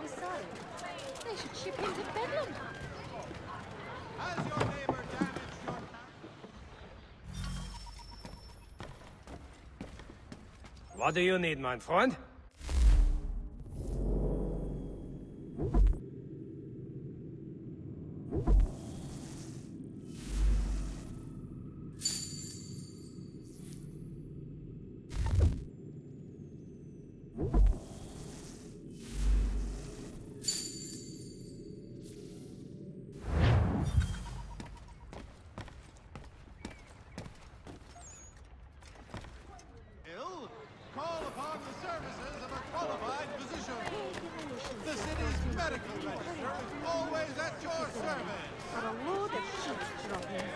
so? They should ship him to Bedlam. Has your neighbor damaged your... What do you need, my friend? Call upon the services of a qualified physician. The city's medical register is always at your service. But a load of shit dropping.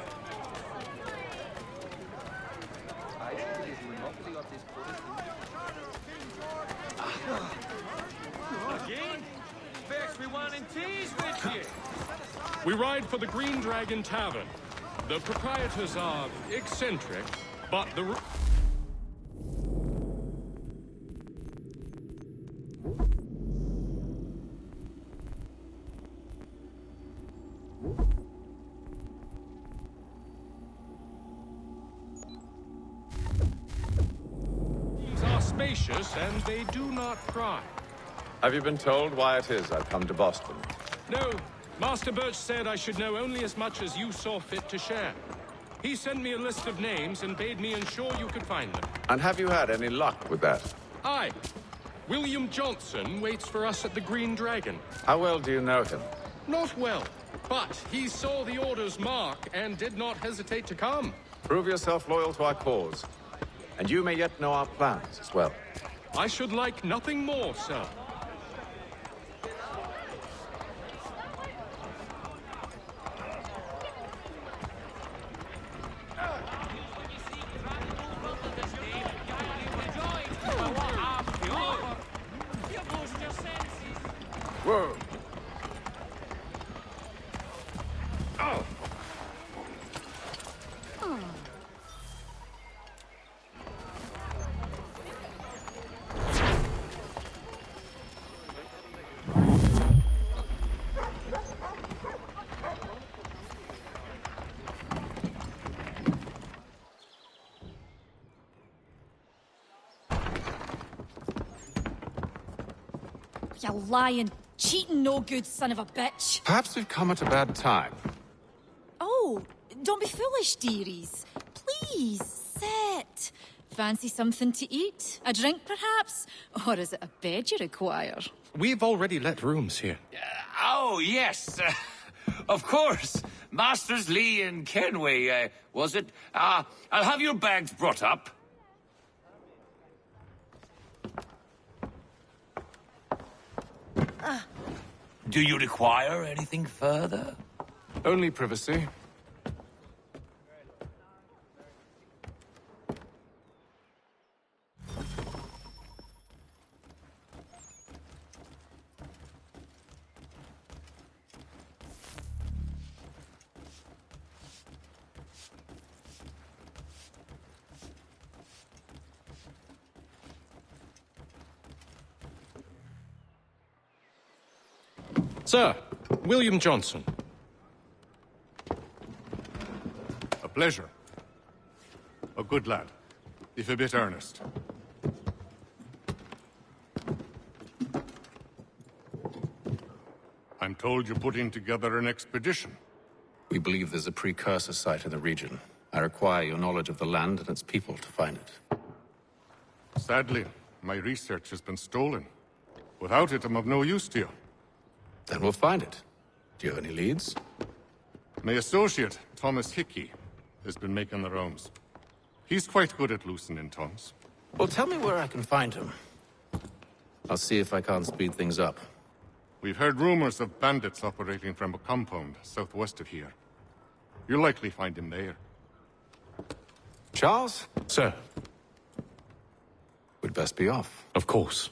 Again? Vex, we want in teas with you. We ride for the Green Dragon Tavern. The proprietors are eccentric, but the... are spacious and they do not pry. Have you been told why it is I've come to Boston? No, Master Birch said I should know only as much as you saw fit to share. He sent me a list of names and bade me ensure you could find them. And have you had any luck with that? Aye. William Johnson waits for us at the Green Dragon. How well do you know him? Not well, but he saw the order's mark and did not hesitate to come. Prove yourself loyal to our cause. And you may yet know our plans as well. I should like nothing more, sir. Whoa! Oh! You lying, cheating, no good son of a bitch. Perhaps we've come at a bad time. Oh, don't be foolish, dearies. Please, sit. Fancy something to eat? A drink, perhaps? Or is it a bed you require? We've already let rooms here. Oh, yes. Of course. Masters Lee and Kenway, was it? I'll have your bags brought up. Do you require anything further? Only privacy. Sir, William Johnson. A pleasure. A good lad, if a bit earnest. I'm told you're putting together an expedition. We believe there's a precursor site in the region. I require your knowledge of the land and its people to find it. Sadly, my research has been stolen. Without it, I'm of no use to you. Then we'll find it. Do you have any leads? My associate, Thomas Hickey, has been making the rounds. He's quite good at loosening tongues. Well, tell me where I can find him. I'll see if I can't speed things up. We've heard rumors of bandits operating from a compound southwest of here. You'll likely find him there. Charles? Sir. We'd best be off. Of course.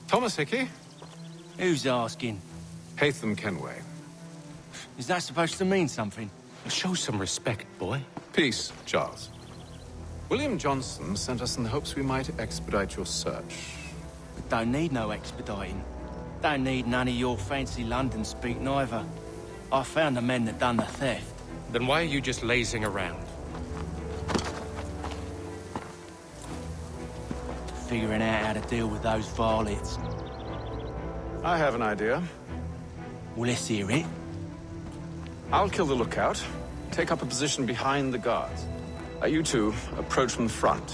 Thomas Hickey? Who's asking? Haytham Kenway. Is that supposed to mean something? Show some respect, boy. Peace, Charles. William Johnson sent us in the hopes we might expedite your search. We don't need no expediting. Don't need none of your fancy London speak neither. I found the men that done the theft. Then why are you just lazing around? Figuring out how to deal with those varlets. I have an idea. Well, let's hear it. I'll kill the lookout, take up a position behind the guards. You two approach from the front.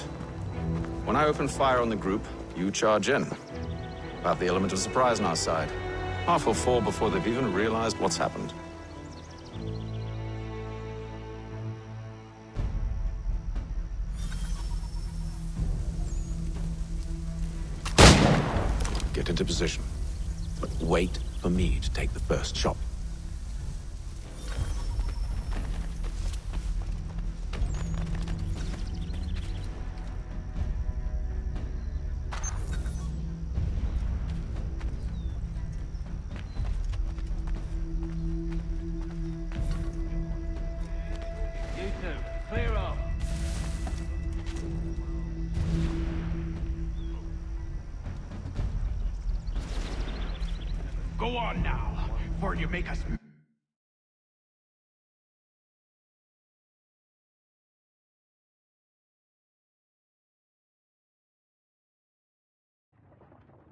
When I open fire on the group, you charge in. We'll have the element of surprise on our side. Half will fall before they've even realized what's happened. Get into position. But wait for me to take the first shot. You two, clear off. Go on now, before you make us...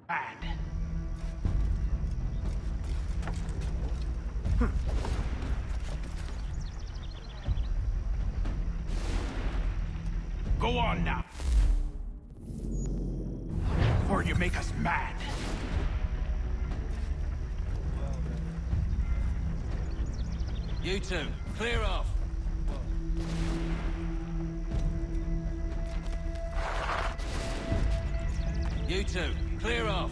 mad. Go on now, before you make us mad. You two, clear off. You two, clear off.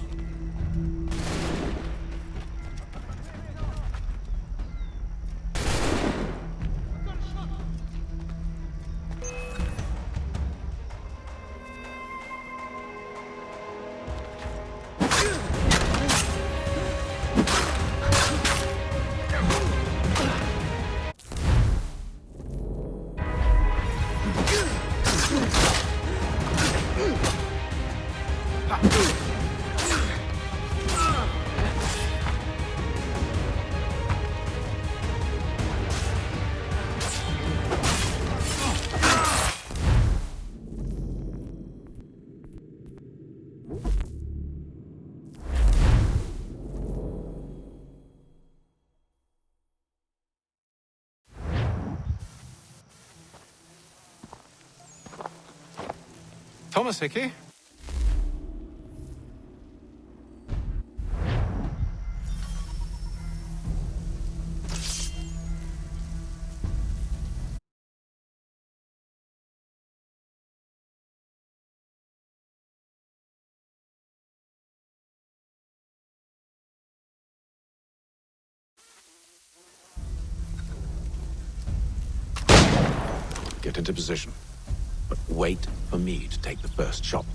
Thomas Hickey? Get into position. But wait for me to take the first shot.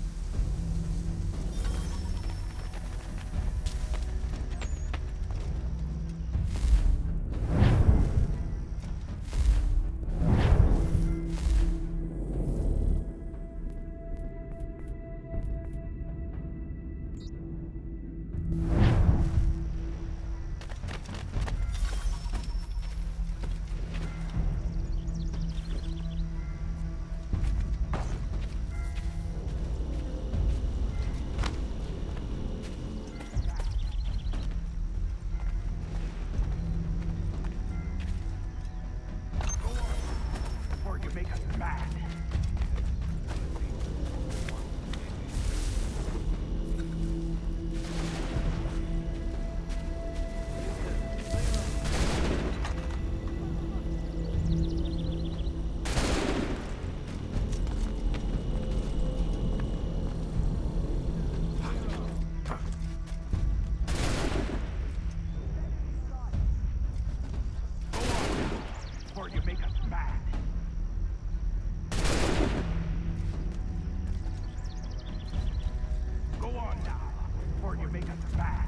before you make us mad.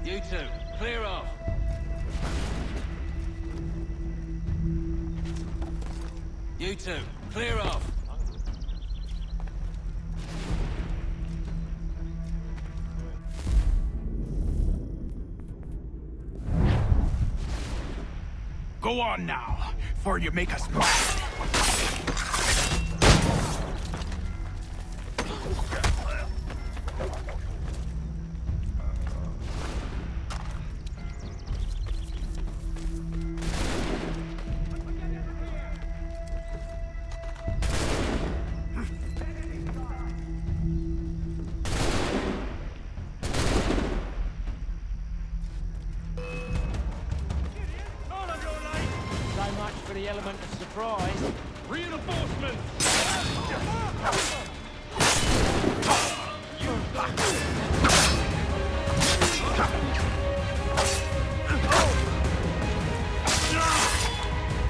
You two, clear off. You two, clear off. Go on now, before you make us mad. For the element of surprise. Reinforcements!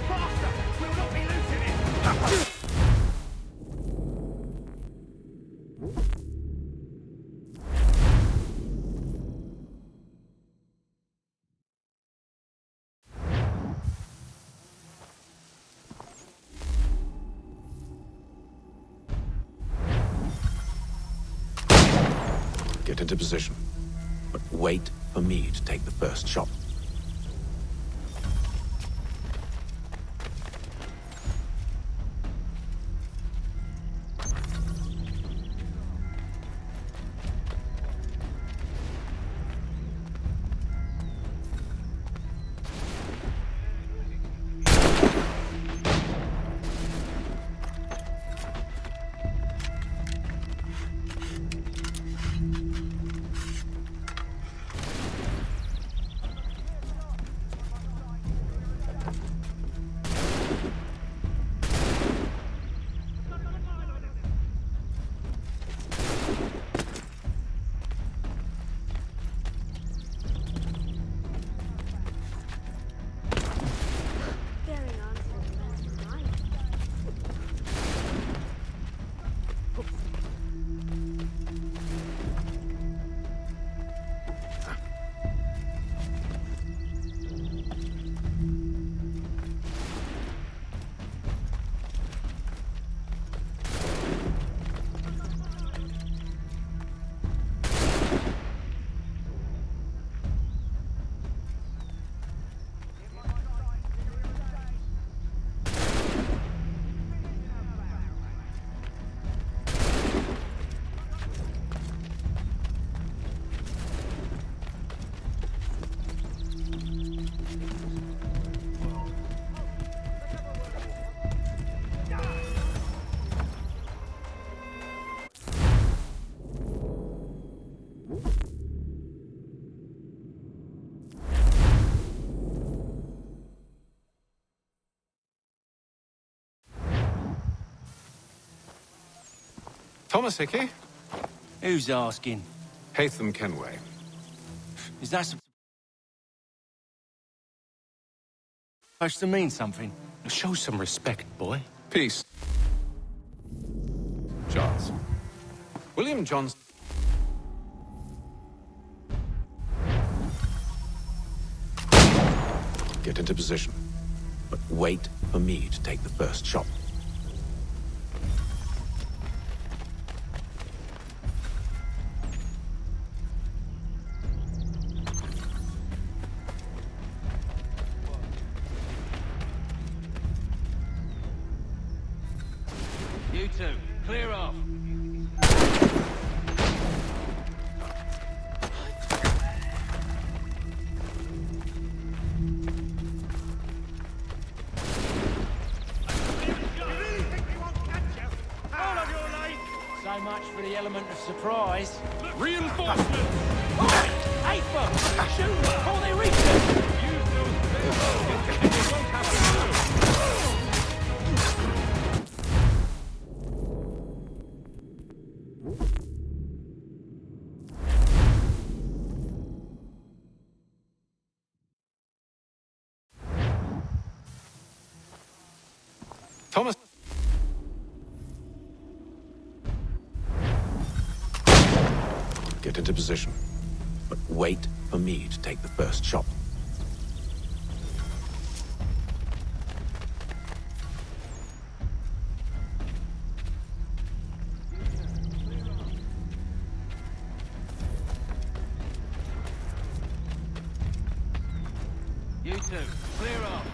Faster! We'll not be losing it! Get into position. But wait for me to take the first shot. Thomas Hickey? Who's asking? Haytham Kenway. Is that supposed to mean something? Show some respect, boy. Peace. Charles. William Johnson. Get into position. But wait for me to take the first shot. You two, clear off. So much for the element of surprise. Reinforcements! Hey, folks! Shoot before they reach us! Use those missiles, and they won't have to move. Thomas. position. But wait for me to take the first shot. You two, clear off.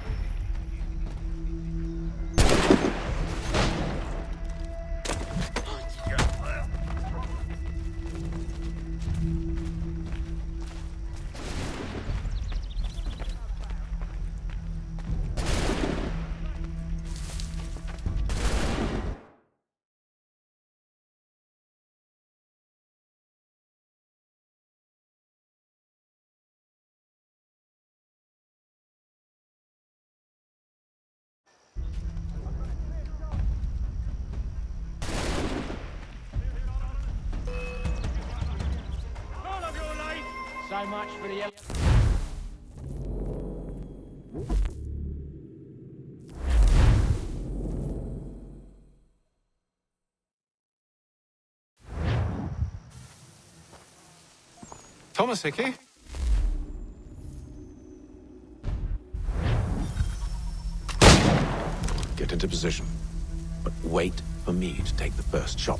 So much for the... Thomas Hickey? Get into position. But wait for me to take the first shot.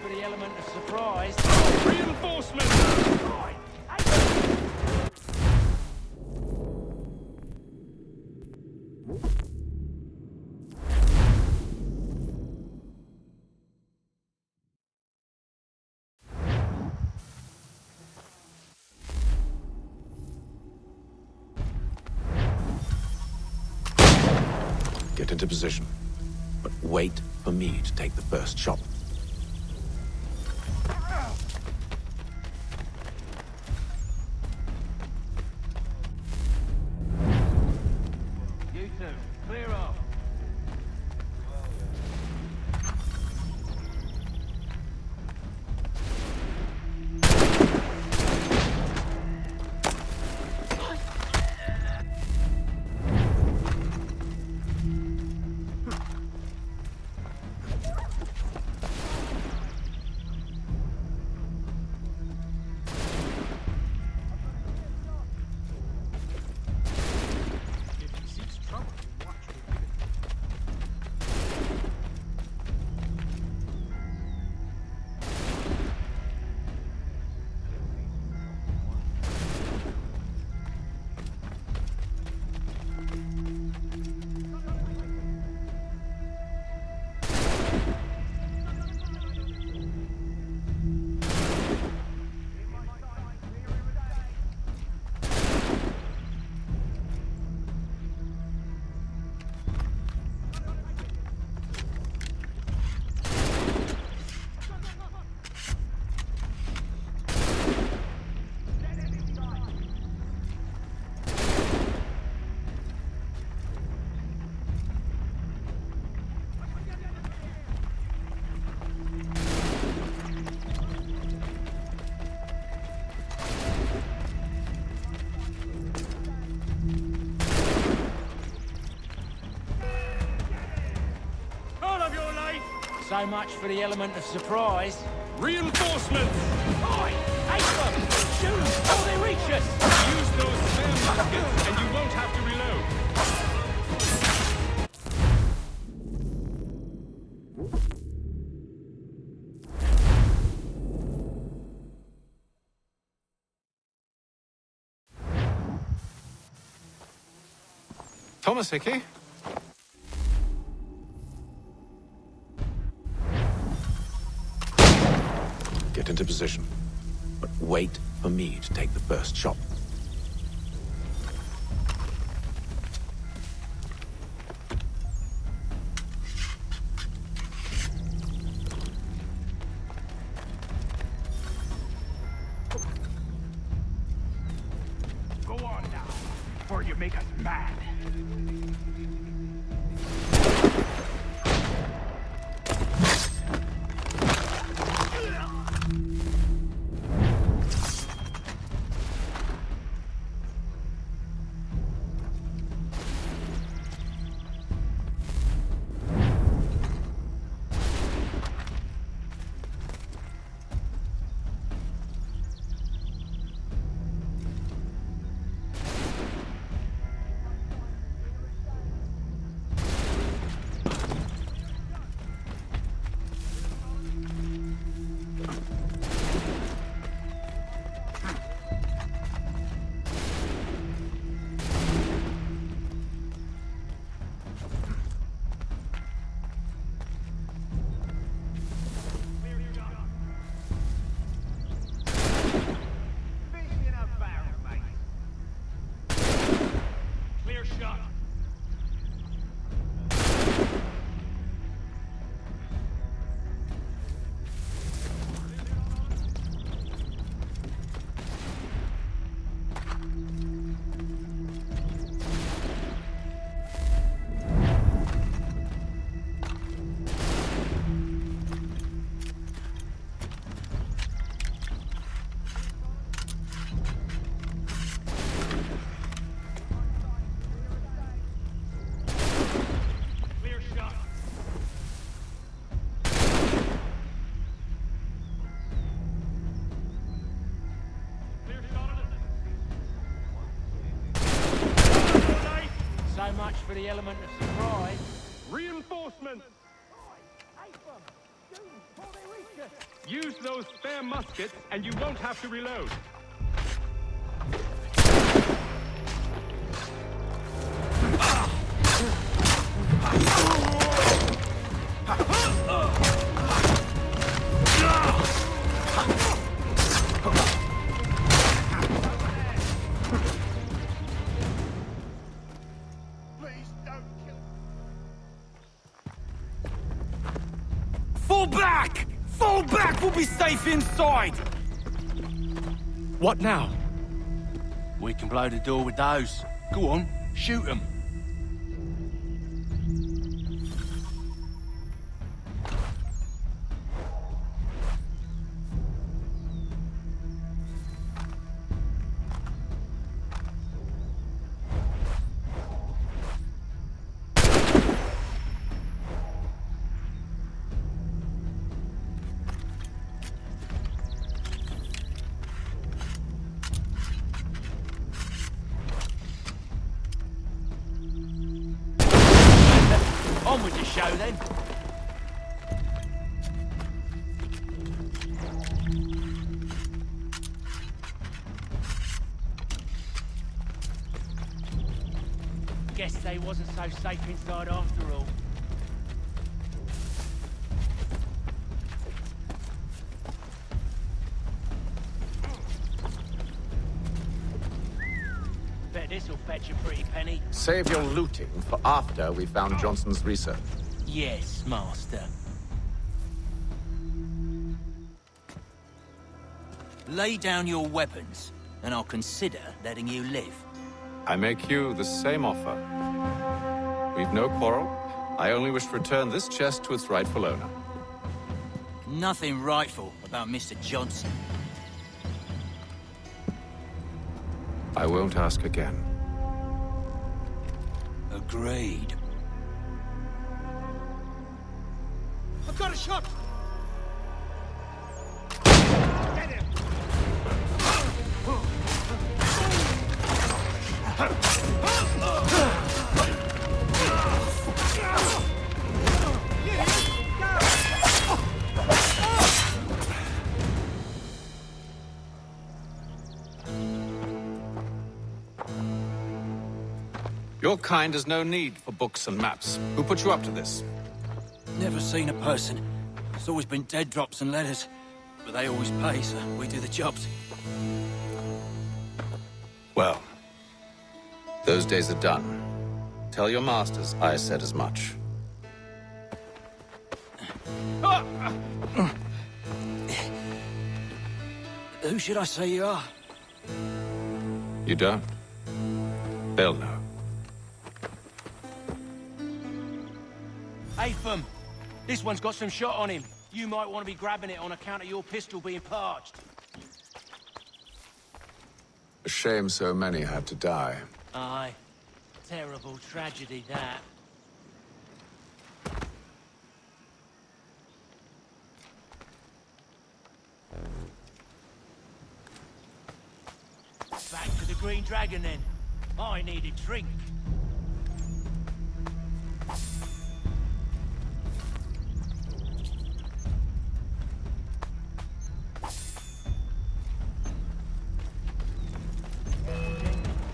For the element of surprise. Reinforcements! Get into position. But wait for me to take the first shot. You two, clear off. So much for the element of surprise. Reinforcements! Oi! Ace them! Shoot them before they reach us! Use those spare muskets and you won't have to reload. Thomas Hickey? Get into position. But wait for me to take the first shot. Go on now, before you make us mad. So much for the element of surprise. Reinforcements! Use those spare muskets and you won't have to reload. Please don't kill. Fall back! Fall back! We'll be safe inside! What now? We can blow the door with those. Go on, shoot them. On with the show then. Guess they wasn't so safe inside after all. Bet this'll fetch a pretty penny. Save your looting for after we found Johnson's research. Yes, Master. Lay down your weapons, and I'll consider letting you live. I make you the same offer. We've no quarrel. I only wish to return this chest to its rightful owner. Nothing rightful about Mr. Johnson. I won't ask again. Agreed. got a shot! Get him! Your kind has no need for books and maps. Who put you up to this? Never seen a person. It's always been dead drops and letters. But they always pay, so we do the jobs. Well, those days are done. Tell your masters I said as much. Who should I say you are? You don't? They'll know. Hey, Fum. This one's got some shot on him. You might want to be grabbing it on account of your pistol being parched. A shame so many had to die. Aye. Terrible tragedy, that. Back to the Green Dragon, then. I need a drink.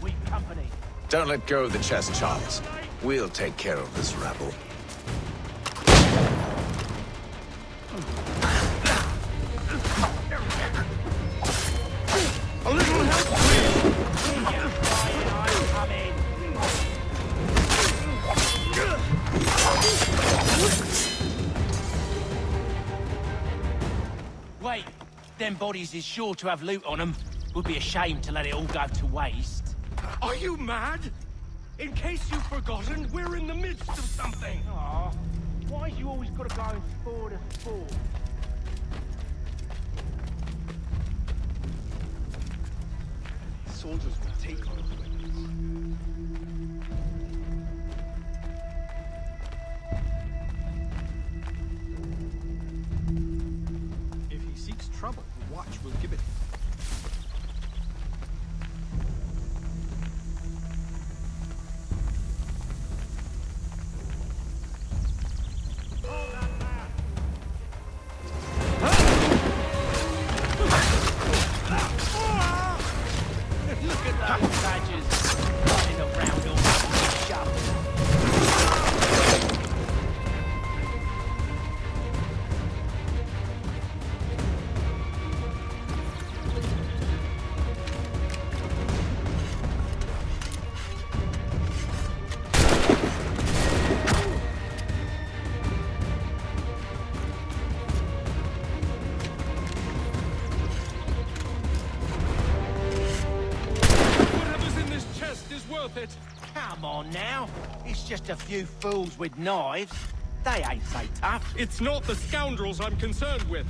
We've company. Don't let go of the chest, Charles. We'll take care of this rabble. A little help, Wait, them bodies is sure to have loot on them. Would be a shame to let it all go to waste. Are you mad? In case you've forgotten, we're in the midst of something. Aw, why you always gotta go forward and forward? Soldiers will take on us. If he seeks trouble, the watch will give it him. Look at those badgers running around all shut. Whatever's in this chest is worth it. Come on now. It's just a few fools with knives. They ain't so tough. It's not the scoundrels I'm concerned with.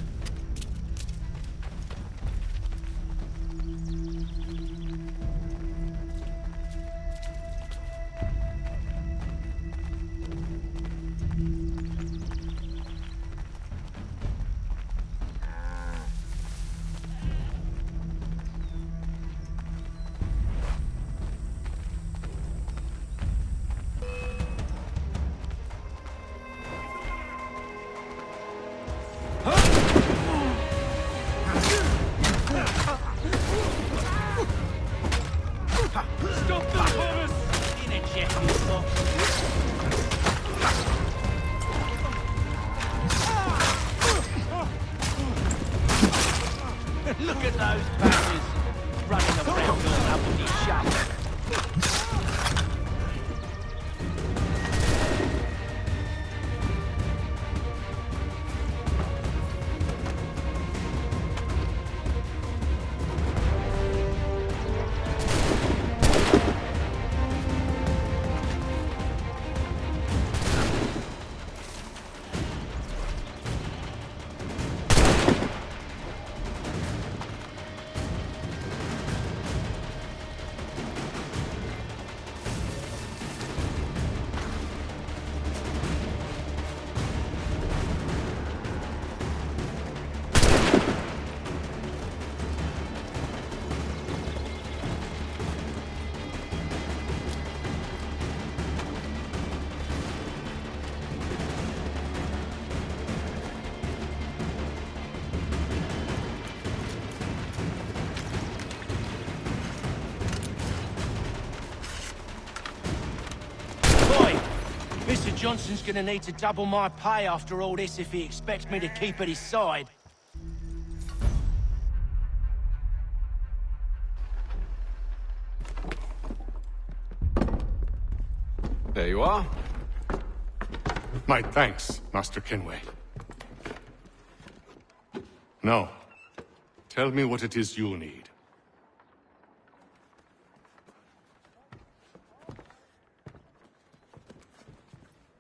Stop them, Thomas! Interject, you lot. Look at those badgers running around all up with his shut. Johnson's gonna need to double my pay after all this if he expects me to keep at his side. There you are. My thanks, Master Kenway. Now, tell me what it is you need.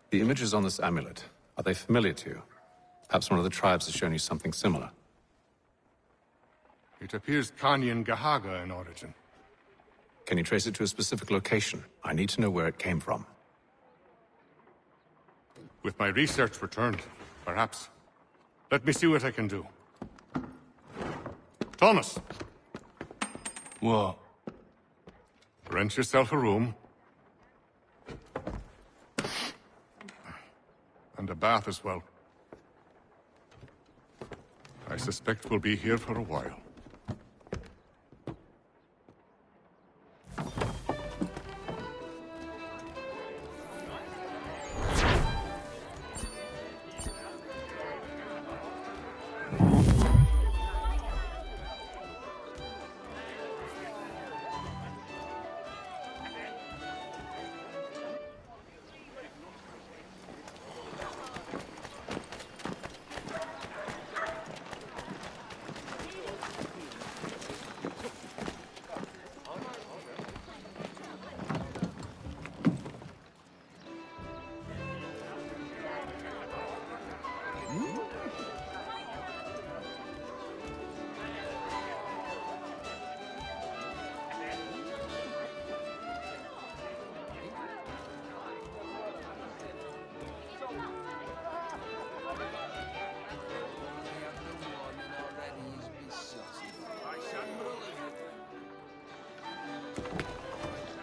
The images on this amulet, are they familiar to you? Perhaps one of the tribes has shown you something similar. It appears Kanyan Gahaga in origin. Can you trace it to a specific location? I need to know where it came from. With my research returned, perhaps. Let me see what I can do. Thomas! What? Rent yourself a room. And a bath as well. I suspect we'll be here for a while.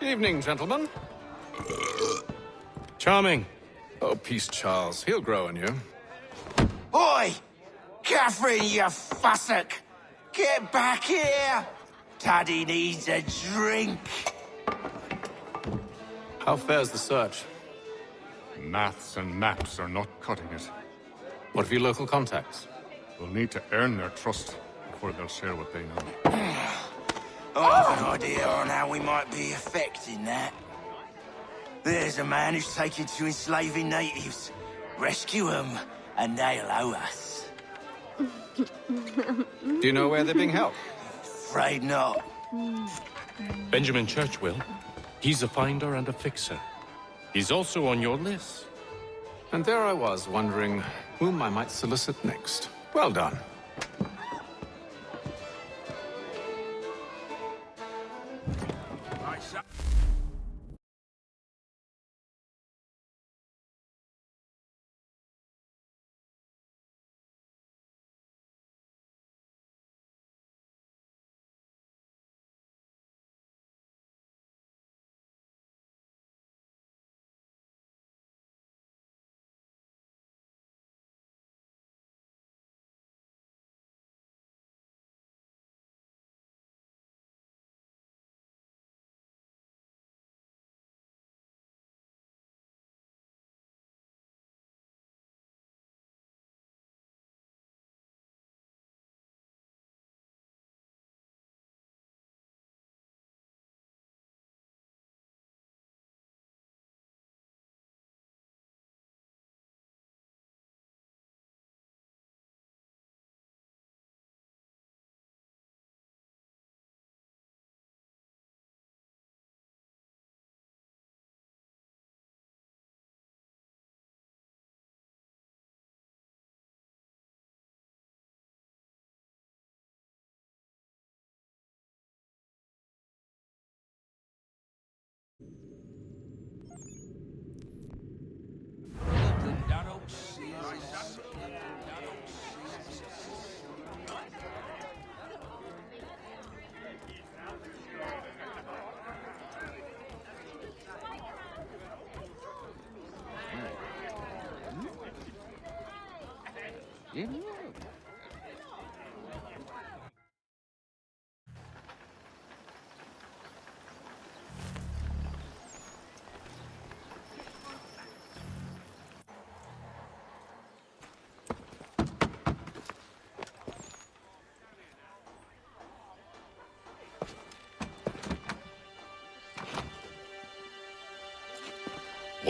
Evening, gentlemen. Charming. Oh, peace, Charles. He'll grow on you. Oi! Catherine, you fussock! Get back here! Taddy needs a drink. How fares the search? Maths and maps are not cutting it. What of your local contacts? We'll need to earn their trust before they'll share what they know. I have an idea on how we might be affecting that. There's a man who's taken to enslaving natives. Rescue them, and they'll owe us. Do you know where they're being held? Afraid not. Benjamin Church will. He's a finder and a fixer. He's also on your list. And there I was, wondering whom I might solicit next. Well done.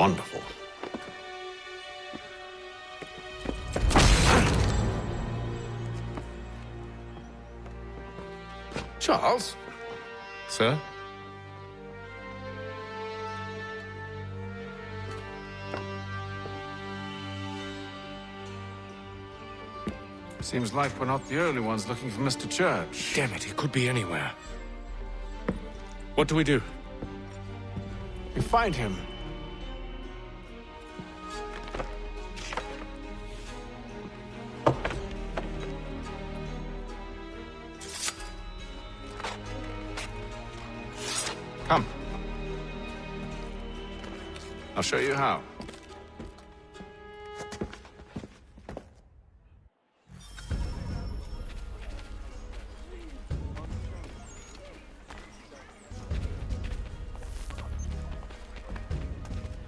Wonderful. Charles? Sir? Seems like we're not the only ones looking for Mr. Church. Damn it, he could be anywhere. What do we do? We find him. Come. I'll show you how.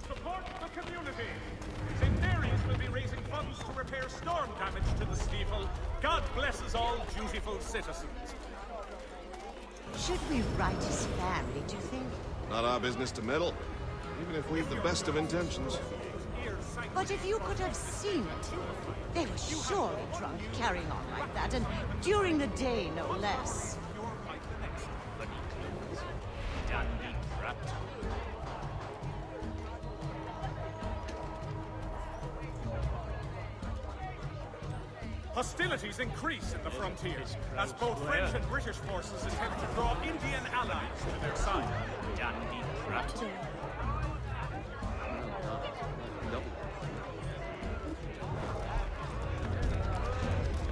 Support the community. St. Mary's will be raising funds to repair storm damage to the steeple. God blesses all dutiful citizens. Should we write his family, do you think? Not our business to meddle, even if we've the best of intentions. But if you could have seen it, they were surely drunk, carrying on like that, and during the day, no less. Hostilities increase in the frontiers as both French and British forces attempt to draw Indian allies to their side.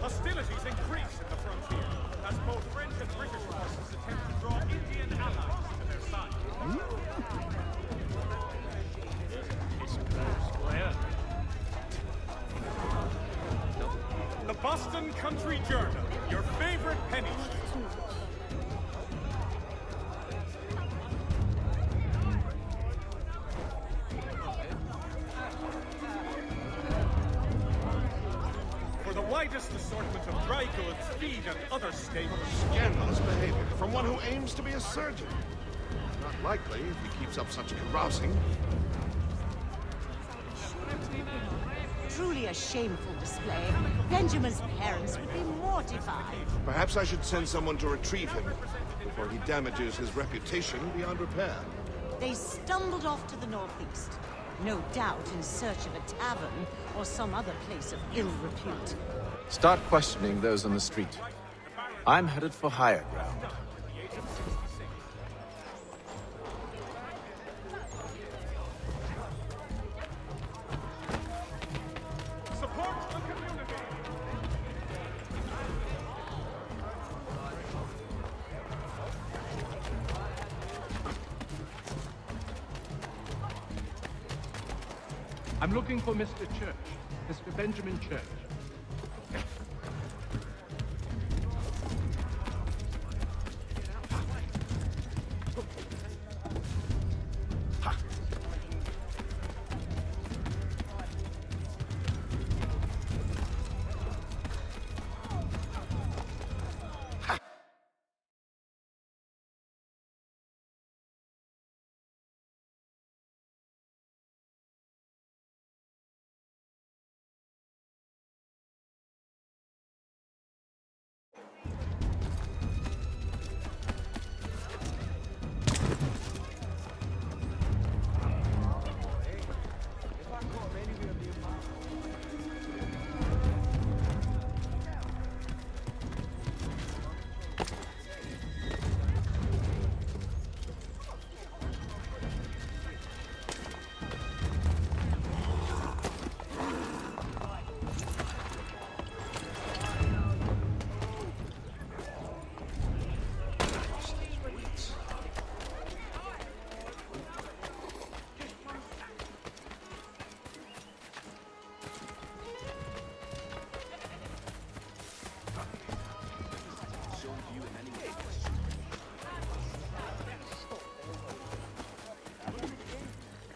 Hostilities increase in the frontier as both French and British forces attempt to draw Indian allies to their side. The Boston Country Journal, your favorite penny shop. For the widest assortment of dry goods, feed, and other staples. Scandalous behavior from one who aims to be a surgeon. Not likely if he keeps up such carousing. Truly a shameful display. Benjamin's parents would be mortified. Perhaps I should send someone to retrieve him before he damages his reputation beyond repair. They stumbled off to the northeast. No doubt in search of a tavern or some other place of ill repute. Start questioning those on the street. I'm headed for higher ground. Support the community. I'm looking for Mr. Church. Mr. Benjamin Church.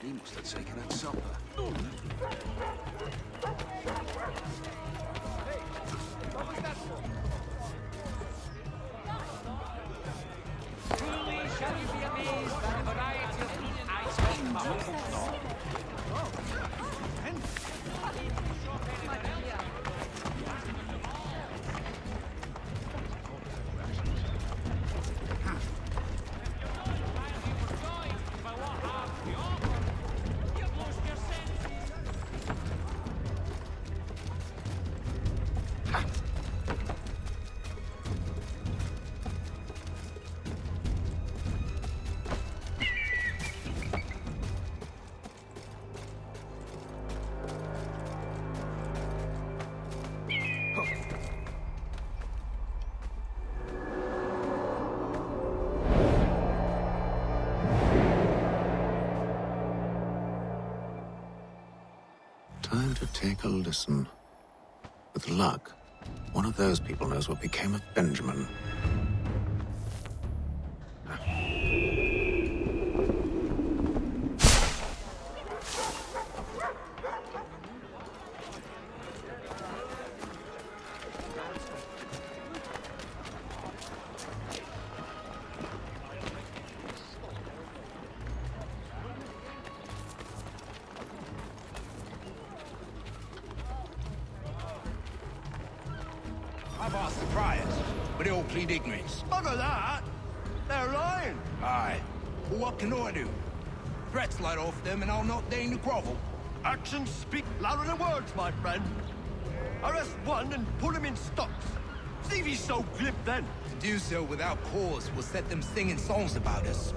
He must have taken that supper. Truly shall you be amazed by the variety of food items. should take a listen. With luck, one of those people knows what became of Benjamin. I've asked the criers, but they all plead ignorance. Bugger that! They're lying! Aye. Well, what can I do? Threats light off them and I'll not deign to grovel. Actions speak louder than words, my friend. Arrest one and put him in stocks. See if he's so glib then. To do so without cause will set them singing songs about us.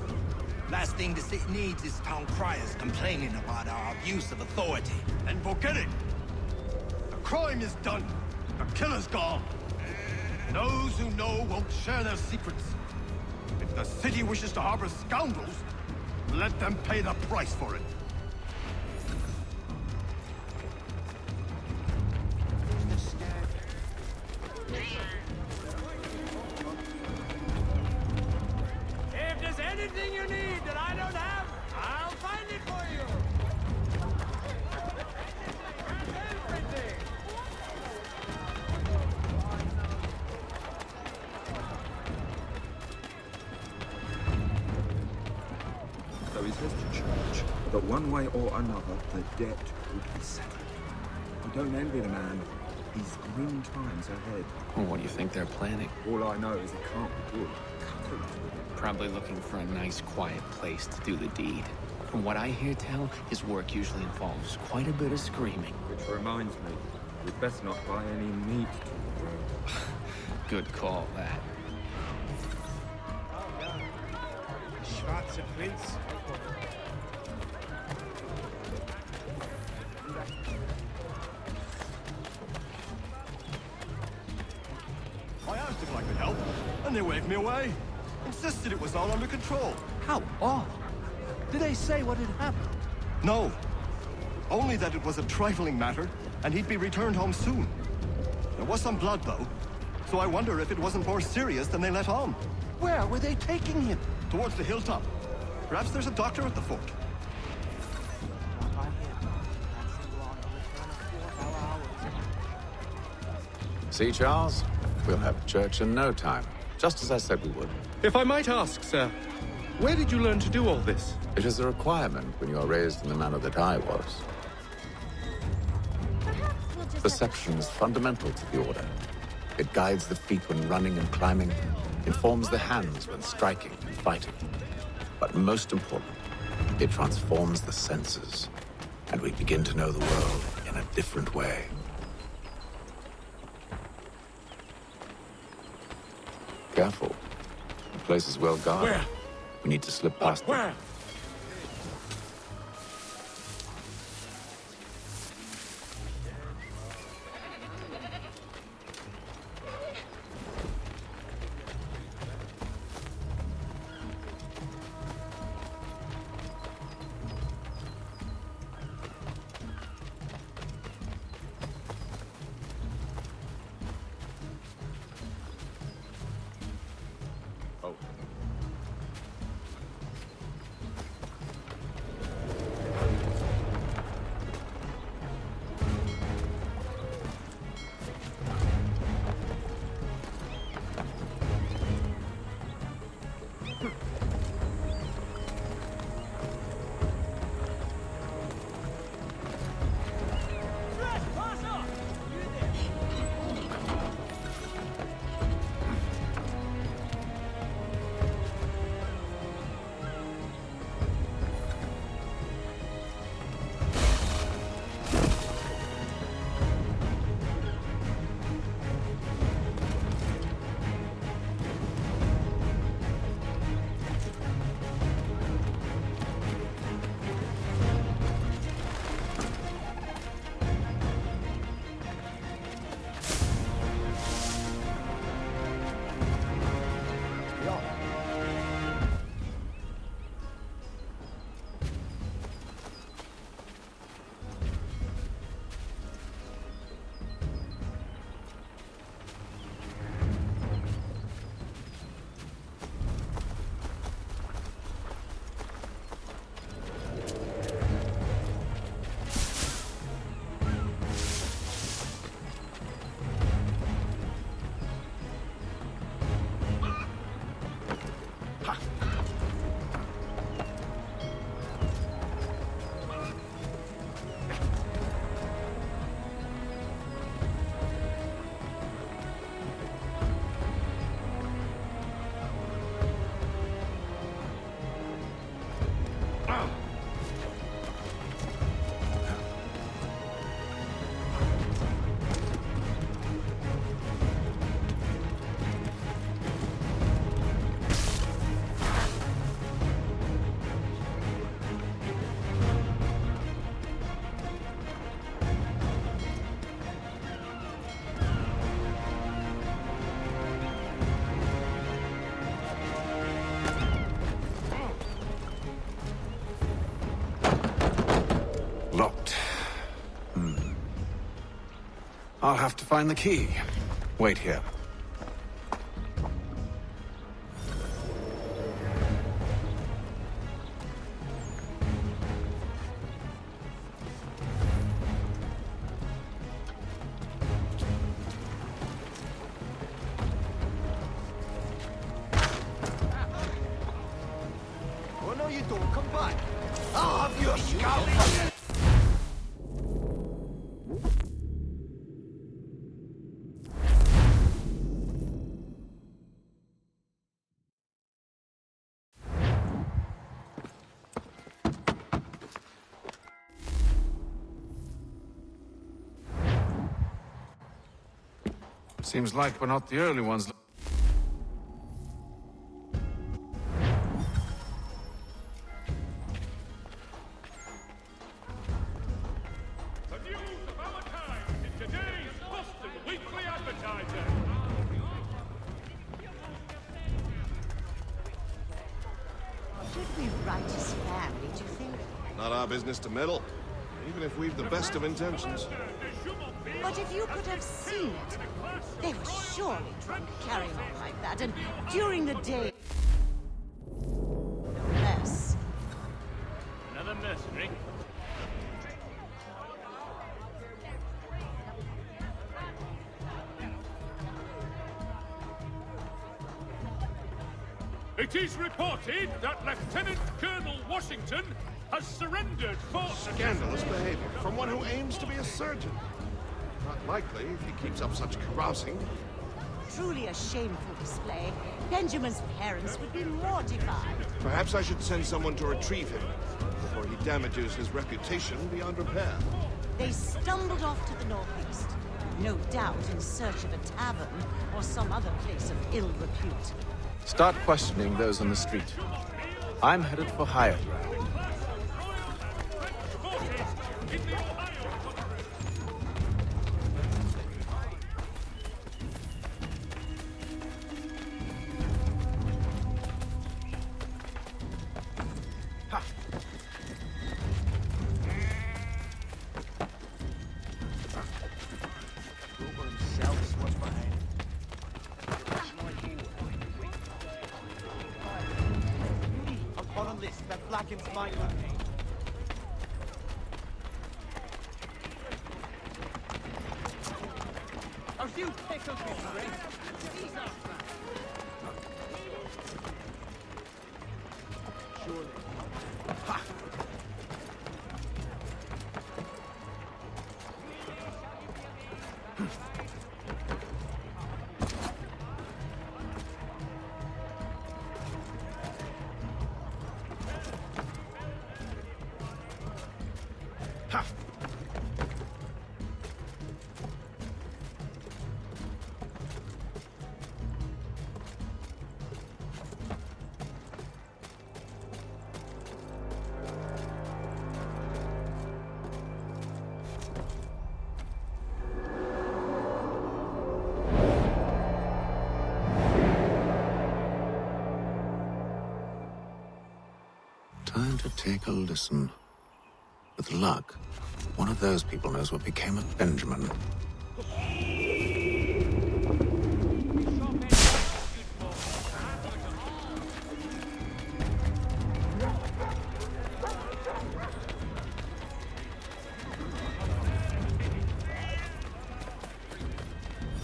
Last thing the city needs is town criers complaining about our abuse of authority. Then forget it. The crime is done. The killer's gone. Those who know won't share their secrets. If the city wishes to harbor scoundrels, let them pay the price for it. If there's anything you need that I don't have, I'll find it for you. Everything. So he says to church that one way or another the debt would be settled. I don't envy the man. He's grim times ahead. Well, what do you think they're planning? All I know is it can't be good. Cut it. Probably looking for a nice, quiet place to do the deed. From what I hear tell, his work usually involves quite a bit of screaming. Which reminds me, we'd best not buy any meat to grow. Good call, that. Schwarze Prinz. I asked if I could help, and they waved me away. Insisted it was all under control. How odd. Did they say what had happened? No. Only that it was a trifling matter, and he'd be returned home soon. There was some blood, though, so I wonder if it wasn't more serious than they let on. Where were they taking him? Towards the hilltop. Perhaps there's a doctor at the fort. See, Charles? We'll have church in no time, just as I said we would. If I might ask, sir, where did you learn to do all this? It is a requirement when you are raised in the manner that I was. Perception is fundamental to the order. It guides the feet when running and climbing, informs the hands when striking and fighting. But most important, it transforms the senses, and we begin to know the world in a different way. Careful. The place is well guarded. Where? We need to slip past them. Where? I'll have to find the key. Wait here. Oh, no, you don't. Come back. I'll have your scalp. Seems like we're not the only ones. The news of our time in today's Boston Weekly Advertiser. Should we write his family, do you think? Not our business to meddle, even if we've the best of intentions. But if you could have seen it, they were surely drunk carrying on like that, and during the day... No less. Another mercenary. It is reported that Lieutenant Colonel Washington has surrendered for... Scandalous behavior from one who aims to be a surgeon. Not likely if he keeps up such carousing. Truly a shameful display. Benjamin's parents would be mortified. Perhaps I should send someone to retrieve him before he damages his reputation beyond repair. They stumbled off to the northeast, no doubt in search of a tavern or some other place of ill repute. Start questioning those on the street. I'm headed for higher ground. Time to take a listen. With luck, one of those people knows what became of Benjamin.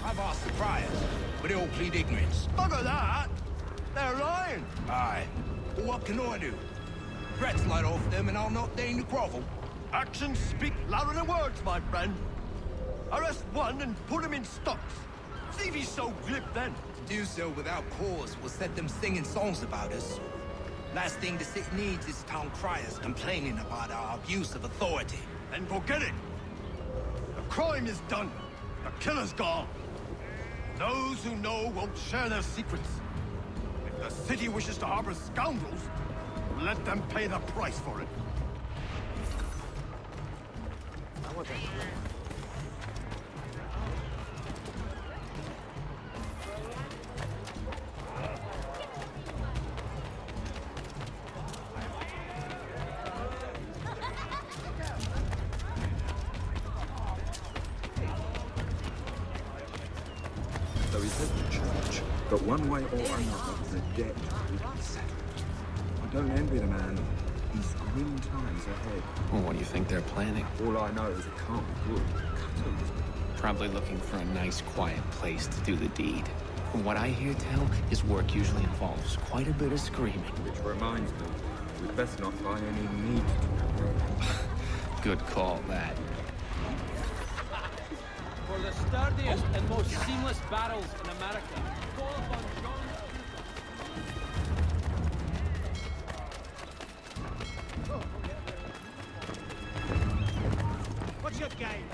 I've asked the priors, but they all plead ignorance. Bugger that! They're lying! Aye. Well, what can I do? Threats light off them and I'll not deign to grovel. Actions speak louder than words, my friend. Arrest one and put him in stocks. See if he's so glib then. To do so without cause will set them singing songs about us. Last thing the city needs is town criers complaining about our abuse of authority. Then go get it. The crime is done. The killer's gone. Those who know won't share their secrets. If the city wishes to harbor scoundrels, let them pay the price for it. But one way or another, the debt will be settled. I don't envy the man. He's grim times ahead. Well, what do you think they're planning? All I know is it can't be good. Probably looking for a nice, quiet place to do the deed. From what I hear tell, his work usually involves quite a bit of screaming. Which reminds me, we'd best not find any need to talk. Good call, that. For the sturdiest and most seamless barrels in America, call upon John... What's your game?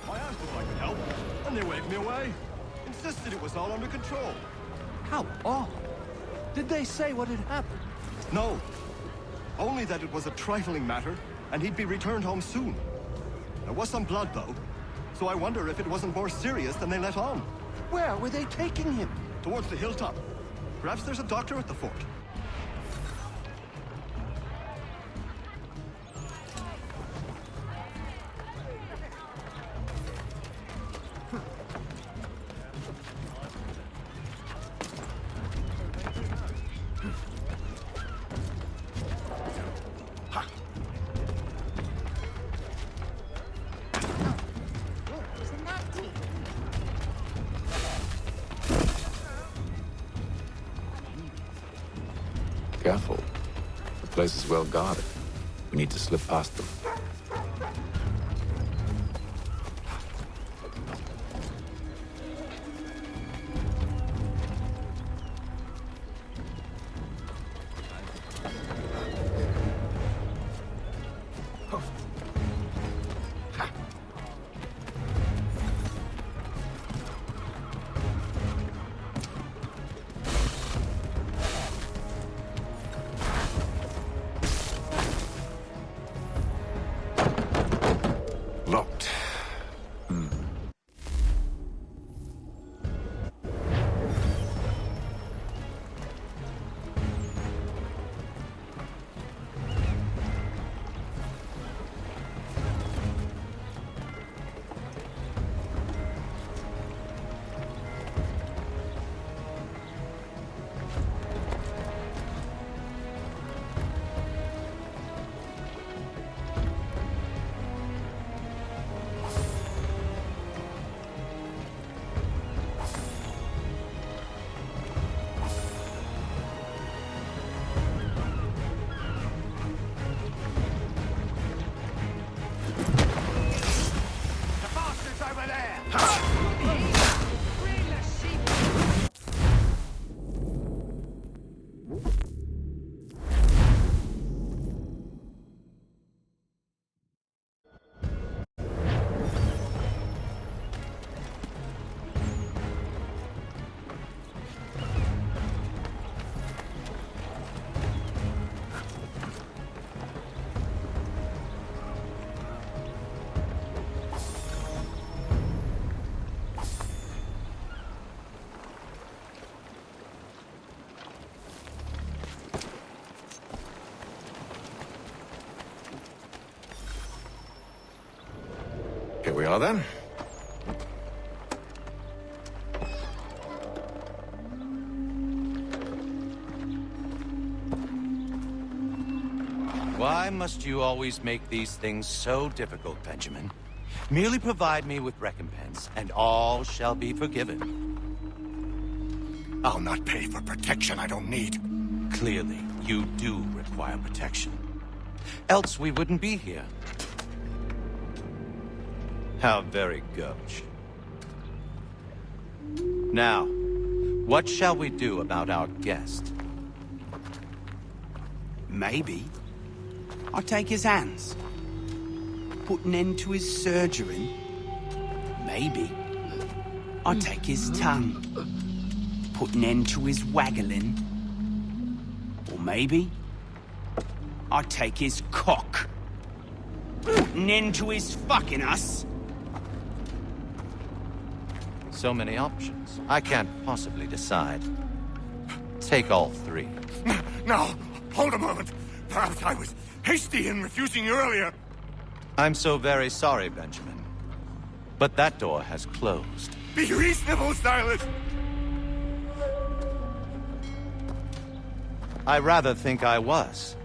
I asked if I could help, and they waved me away. Insisted it was all under control. How odd. Did they say what had happened? No. Only that it was a trifling matter, and he'd be returned home soon. There was some blood, though, so I wonder if it wasn't more serious than they let on. Where were they taking him? Towards the hilltop. Perhaps there's a doctor at the fort. Careful. The place is well guarded. We need to slip past them. Locked. Here we are, then. Why must you always make these things so difficult, Benjamin? Merely provide me with recompense, and all shall be forgiven. I'll not pay for protection I don't need. Clearly, you do require protection. Else we wouldn't be here. How very gauche. Now, what shall we do about our guest? Maybe I'll take his hands. Put an end to his surgery. Maybe I'll take his tongue. Put an end to his waggling. Or maybe I'll take his cock. Put an end to his fucking us. So many options. I can't possibly decide. Take all three. No! Hold a moment! Perhaps I was hasty in refusing you earlier. I'm so very sorry, Benjamin. But that door has closed. Be reasonable, Silas! I rather think I was.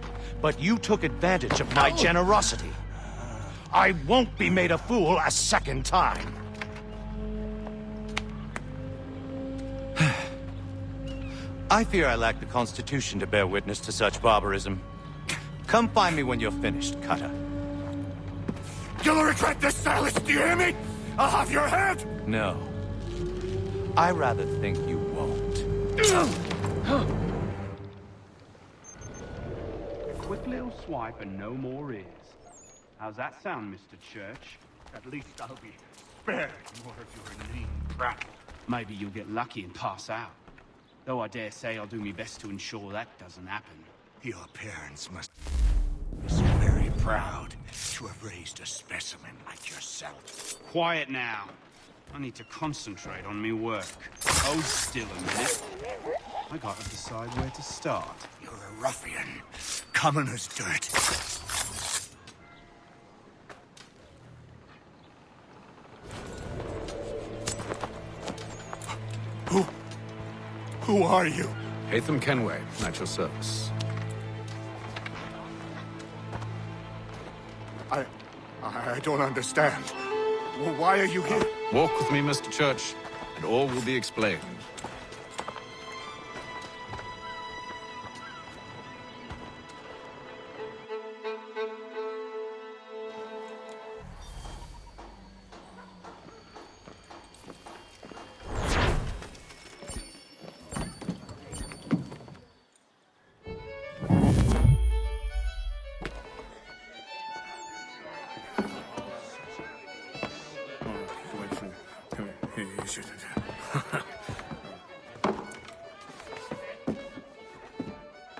But you took advantage of my generosity. I won't be made a fool a second time. I fear I lack the constitution to bear witness to such barbarism. Come find me when you're finished, Cutter. You'll regret this, Silas, do you hear me? I'll have your head! No. I rather think you won't. Quick little swipe and no more is. How's that sound, Mr. Church? At least I'll be spared more of your inane prattle. Maybe you'll get lucky and pass out. Though I dare say I'll do my best to ensure that doesn't happen. Your parents must be so very proud to have raised a specimen like yourself. Quiet now. I need to concentrate on me work. Hold still a minute. I gotta decide where to start. You're a ruffian, common as dirt. Who are you? Hatham Kenway, at your service. I don't understand. Why are you here? Walk with me, Mr. Church, and all will be explained.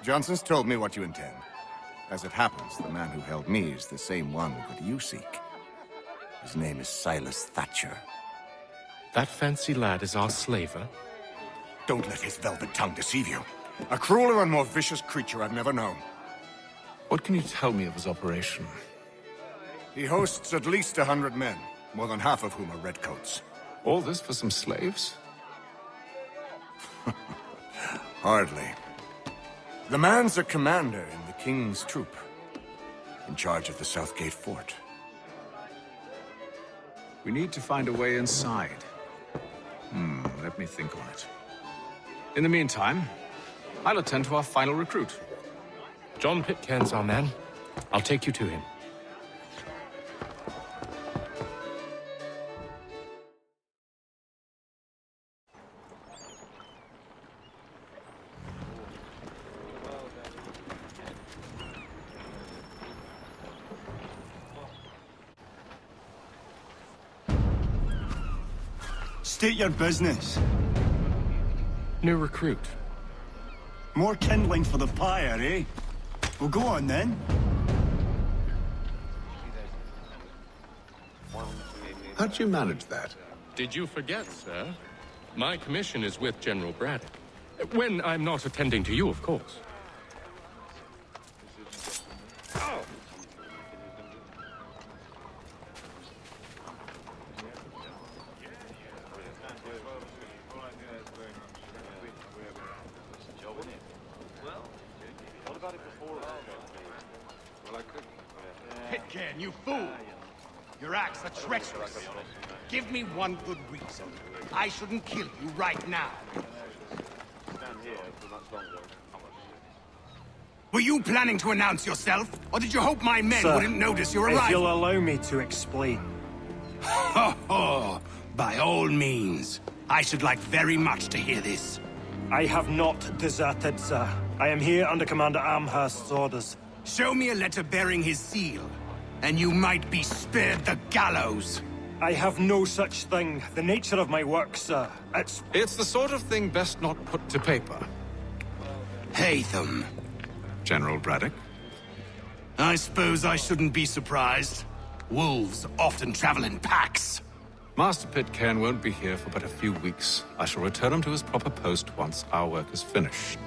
Johnson's told me what you intend. As it happens, the man who held me is the same one that you seek. His name is Silas Thatcher. That fancy lad is our slaver? Don't let his velvet tongue deceive you. A crueler and more vicious creature I've never known. What can you tell me of his operation? He hosts at least 100 men, more than half of whom are redcoats. All this for some slaves? Hardly. The man's a commander in the King's troop, in charge of the Southgate Fort. We need to find a way inside. Let me think on it. In the meantime, I'll attend to our final recruit. John Pitcairn's our man. I'll take you to him. State your business. New recruit. More kindling for the pyre, eh? Well, go on then. How'd you manage that? Did you forget, sir? My commission is with General Braddock. When I'm not attending to you, of course. Pitcairn, you fool! Your acts are treacherous. Give me one good reason. I shouldn't kill you right now. Were you planning to announce yourself? Or did you hope my men wouldn't notice your arrival? If you'll allow me to explain. Oh, by all means. I should like very much to hear this. I have not deserted, sir. I am here under Commander Amherst's orders. Show me a letter bearing his seal, and you might be spared the gallows. I have no such thing. The nature of my work, sir, It's the sort of thing best not put to paper. Hatham. General Braddock? I suppose I shouldn't be surprised. Wolves often travel in packs. Master Pitcairn won't be here for but a few weeks. I shall return him to his proper post once our work is finished.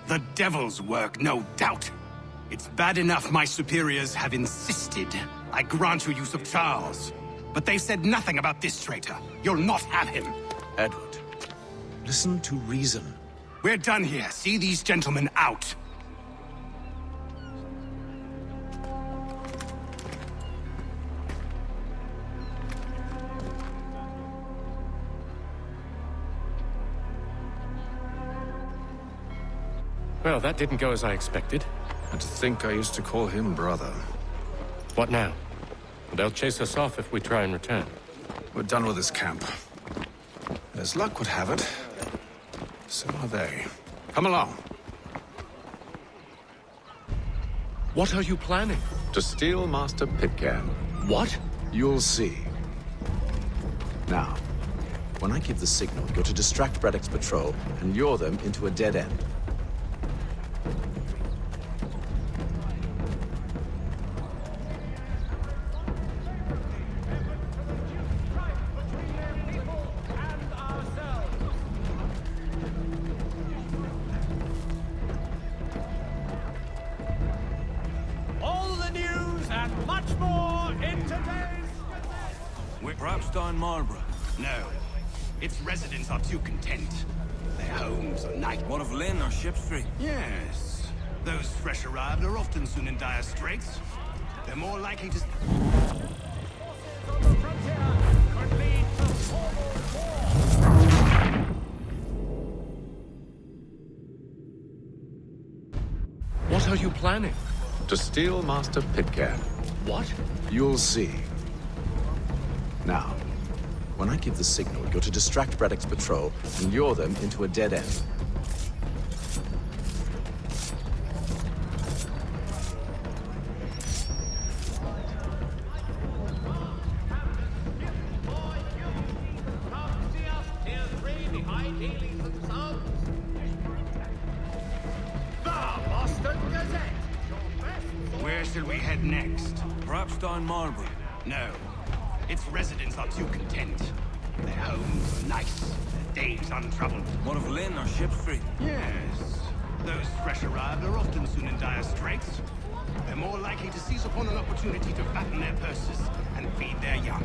The devil's work, no doubt. It's bad enough my superiors have insisted I grant you use of Charles. But they've said nothing about this traitor. You'll not have him. Edward, listen to reason. We're done here. See these gentlemen out. Well, that didn't go as I expected. And to think I used to call him brother. What now? They'll chase us off if we try and return. We're done with this camp. And as luck would have it, so are they. Come along. What are you planning? To steal Master Pitcairn. What? You'll see. Now, when I give the signal, you're to distract Braddock's patrol and lure them into a dead end. All the news and much more in today's... We're perhaps down Marlborough. No. Its residents are too content. Their homes are nice. What of Lynn or Ship Street? Yes. Those fresh arrived are often soon in dire straits. They're more likely to... What are you planning? To steal Master Pitcairn. What? You'll see. Now, when I give the signal, you're to distract Braddock's patrol and lure them into a dead end. Where shall we head next? Perhaps down Marlborough. No. Its residents are too content. Their homes are nice, their days untroubled. What of Lynn or Ship Street? Yes. Those fresh arrived are often soon in dire straits. They're more likely to seize upon an opportunity to fatten their purses and feed their young.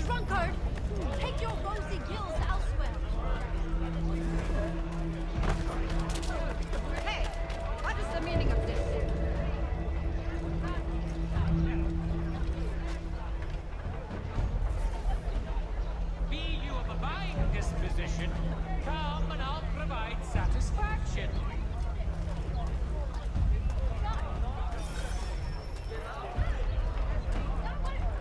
Drunkard! Take your rosy gills elsewhere! Hey! What is the meaning of this? Be you of a buying disposition, come and I'll provide satisfaction.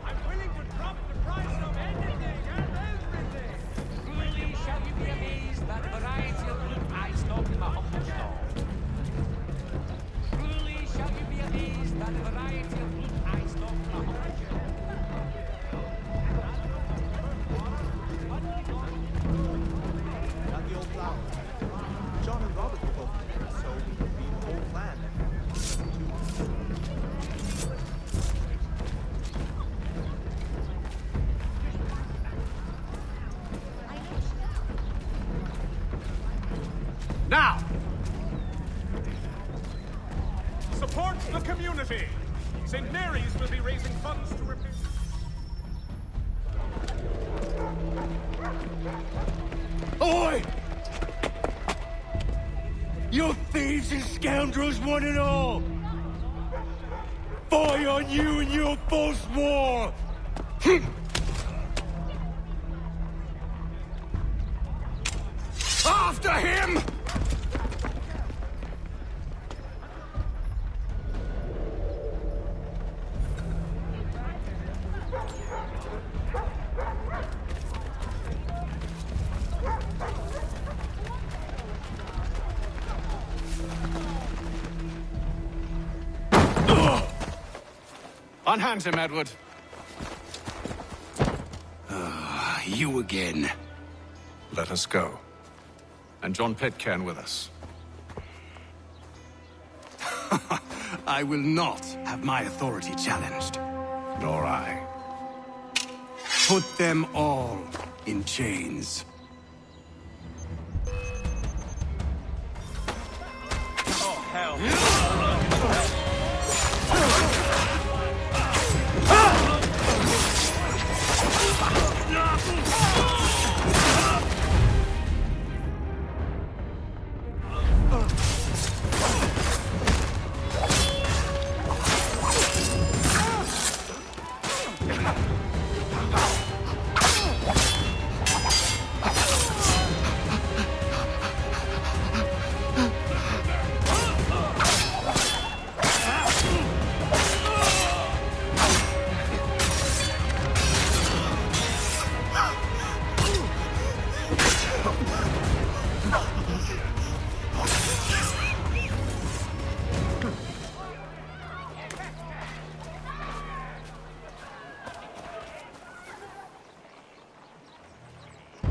I'm willing to drop the price of anything and everything! Truly shall you be amazed by the variety of fruit I stock in my humble stall. Truly shall you be amazed by the variety of fruit I stock in my humble stall. Got the old flower. John and Robert were both there, so we could read the whole plan. Now! Support the community! St. Mary's will be raising funds to repair... Oi! You thieves and scoundrels, one and all! Fie on you and your false war! After him! Unhand him, Edward. You again. Let us go. And John Pitcairn with us. I will not have my authority challenged. Nor I. Put them all in chains. Oh, hell.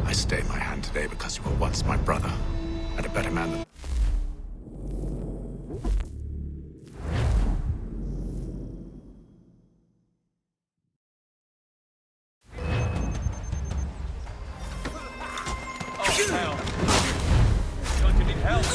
I stay my hand today because you were once my brother, and a better man than... Oh, hell. Going to need help.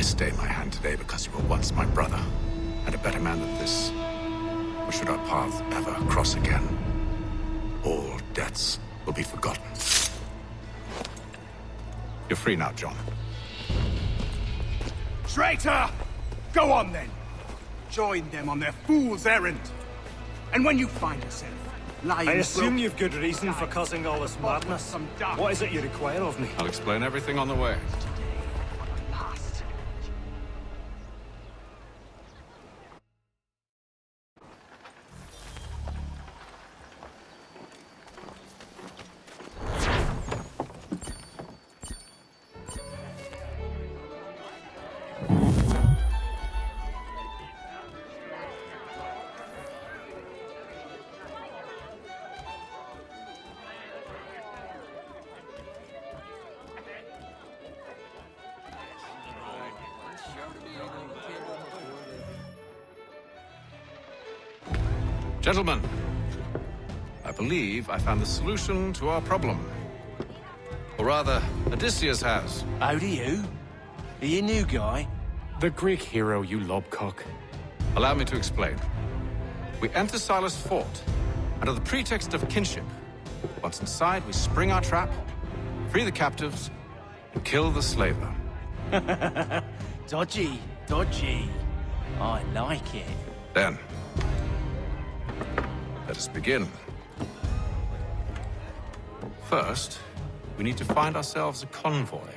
Stay my hand today because you were once my brother, and a better man than this. Or should our paths ever cross again, all debts will be forgotten. You're free now, John. Traitor! Go on then. Join them on their fool's errand. And when you find yourself lying... I assume you've good reason for causing all this madness. What is it you require of me? I'll explain everything on the way. Gentlemen, I believe I found the solution to our problem. Or rather, Odysseus has. Oh, do you? Are you a new guy? The Greek hero, you lobcock. Allow me to explain. We enter Silas' fort, under the pretext of kinship. Once inside, we spring our trap, free the captives, and kill the slaver. Dodgy, dodgy. I like it. Then, let us begin. First, we need to find ourselves a convoy.